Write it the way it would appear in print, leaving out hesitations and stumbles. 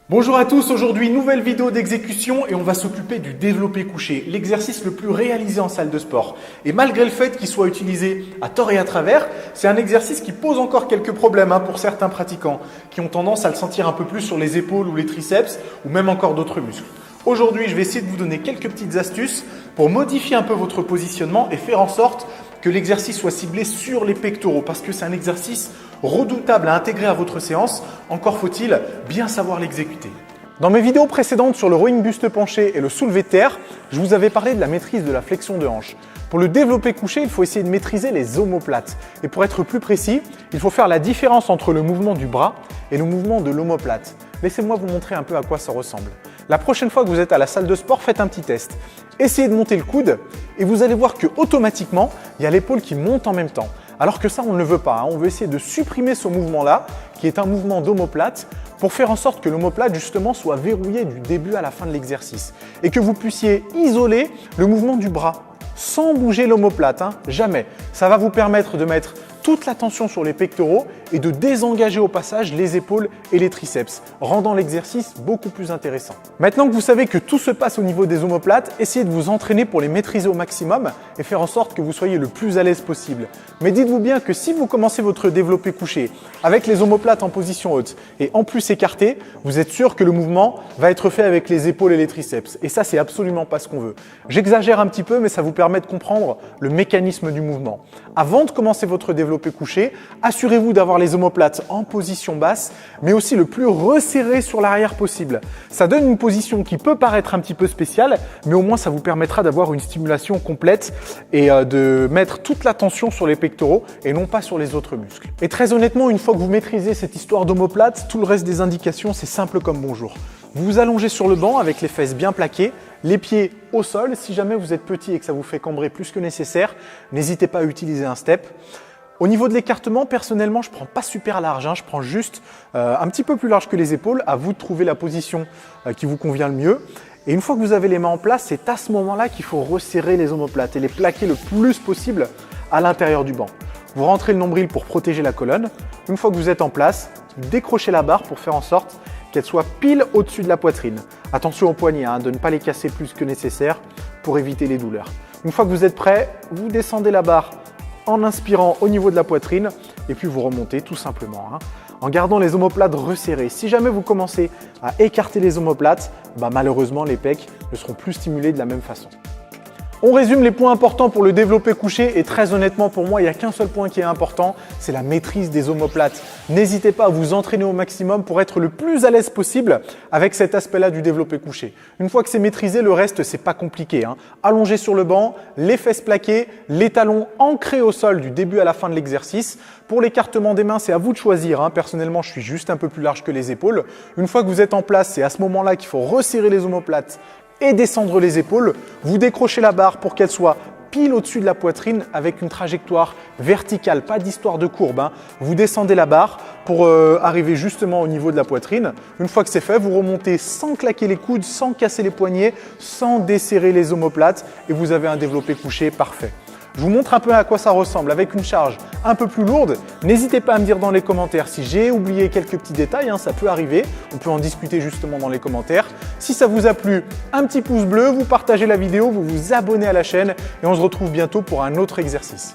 Bonjour à tous, aujourd'hui nouvelle vidéo d'exécution et on va s'occuper du développé couché, l'exercice le plus réalisé en salle de sport. Et malgré le fait qu'il soit utilisé à tort et à travers, c'est un exercice qui pose encore quelques problèmes pour certains pratiquants qui ont tendance à le sentir un peu plus sur les épaules ou les triceps ou même encore d'autres muscles. Aujourd'hui, je vais essayer de vous donner quelques petites astuces pour modifier un peu votre positionnement et faire en sorte que l'exercice soit ciblé sur les pectoraux parce que c'est un exercice redoutable à intégrer à votre séance, encore faut-il bien savoir l'exécuter. Dans mes vidéos précédentes sur le rowing buste penché et le soulevé de terre, je vous avais parlé de la maîtrise de la flexion de hanche. Pour le développé couché, il faut essayer de maîtriser les omoplates. Et pour être plus précis, il faut faire la différence entre le mouvement du bras et le mouvement de l'omoplate. Laissez-moi vous montrer un peu à quoi ça ressemble. La prochaine fois que vous êtes à la salle de sport, faites un petit test. Essayez de monter le coude et vous allez voir que automatiquement, il y a l'épaule qui monte en même temps. Alors que ça, on ne le veut pas. On veut essayer de supprimer ce mouvement-là, qui est un mouvement d'omoplate, pour faire en sorte que l'omoplate, justement, soit verrouillé du début à la fin de l'exercice. Et que vous puissiez isoler le mouvement du bras, sans bouger l'omoplate, jamais. Ça va vous permettre de mettre toute la tension sur les pectoraux et de désengager au passage les épaules et les triceps, rendant l'exercice beaucoup plus intéressant. Maintenant que vous savez que tout se passe au niveau des omoplates, essayez de vous entraîner pour les maîtriser au maximum et faire en sorte que vous soyez le plus à l'aise possible. Mais dites-vous bien que si vous commencez votre développé couché avec les omoplates en position haute et en plus écartées, vous êtes sûr que le mouvement va être fait avec les épaules et les triceps. Et ça, c'est absolument pas ce qu'on veut. J'exagère un petit peu, mais ça vous permet de comprendre le mécanisme du mouvement. Avant de commencer votre développé couché, assurez-vous d'avoir les omoplates en position basse, mais aussi le plus resserré sur l'arrière possible. Ça donne une position qui peut paraître un petit peu spéciale, mais au moins ça vous permettra d'avoir une stimulation complète et de mettre toute la tension sur les pectoraux et non pas sur les autres muscles. Et très honnêtement, une fois que vous maîtrisez cette histoire d'omoplate, tout le reste des indications, c'est simple comme bonjour. Vous vous allongez sur le banc avec les fesses bien plaquées, les pieds au sol. Si jamais vous êtes petit et que ça vous fait cambrer plus que nécessaire, n'hésitez pas à utiliser un step. Au niveau de l'écartement, personnellement, je ne prends pas super large, je prends juste un petit peu plus large que les épaules. À vous de trouver la position qui vous convient le mieux. Et une fois que vous avez les mains en place, c'est à ce moment-là qu'il faut resserrer les omoplates et les plaquer le plus possible à l'intérieur du banc. Vous rentrez le nombril pour protéger la colonne. Une fois que vous êtes en place, décrochez la barre pour faire en sorte qu'elle soit pile au-dessus de la poitrine. Attention aux poignets, de ne pas les casser plus que nécessaire pour éviter les douleurs. Une fois que vous êtes prêt, vous descendez la barre en inspirant au niveau de la poitrine et puis vous remontez tout simplement en gardant les omoplates resserrées. Si jamais vous commencez à écarter les omoplates, malheureusement les pecs ne seront plus stimulés de la même façon. On résume les points importants pour le développé couché et très honnêtement pour moi, il n'y a qu'un seul point qui est important, c'est la maîtrise des omoplates. N'hésitez pas à vous entraîner au maximum pour être le plus à l'aise possible avec cet aspect-là du développé couché. Une fois que c'est maîtrisé, le reste, c'est pas compliqué. Allongé sur le banc, les fesses plaquées, les talons ancrés au sol du début à la fin de l'exercice. Pour l'écartement des mains, c'est à vous de choisir. Personnellement, je suis juste un peu plus large que les épaules. Une fois que vous êtes en place, c'est à ce moment-là qu'il faut resserrer les omoplates et descendre les épaules. Vous décrochez la barre pour qu'elle soit pile au-dessus de la poitrine avec une trajectoire verticale, pas d'histoire de courbe. Vous descendez la barre pour arriver justement au niveau de la poitrine. Une fois que c'est fait, vous remontez sans claquer les coudes, sans casser les poignets, sans desserrer les omoplates et vous avez un développé couché parfait. Je vous montre un peu à quoi ça ressemble avec une charge un peu plus lourde. N'hésitez pas à me dire dans les commentaires si j'ai oublié quelques petits détails, ça peut arriver. On peut en discuter justement dans les commentaires. Si ça vous a plu, un petit pouce bleu, vous partagez la vidéo, vous vous abonnez à la chaîne et on se retrouve bientôt pour un autre exercice.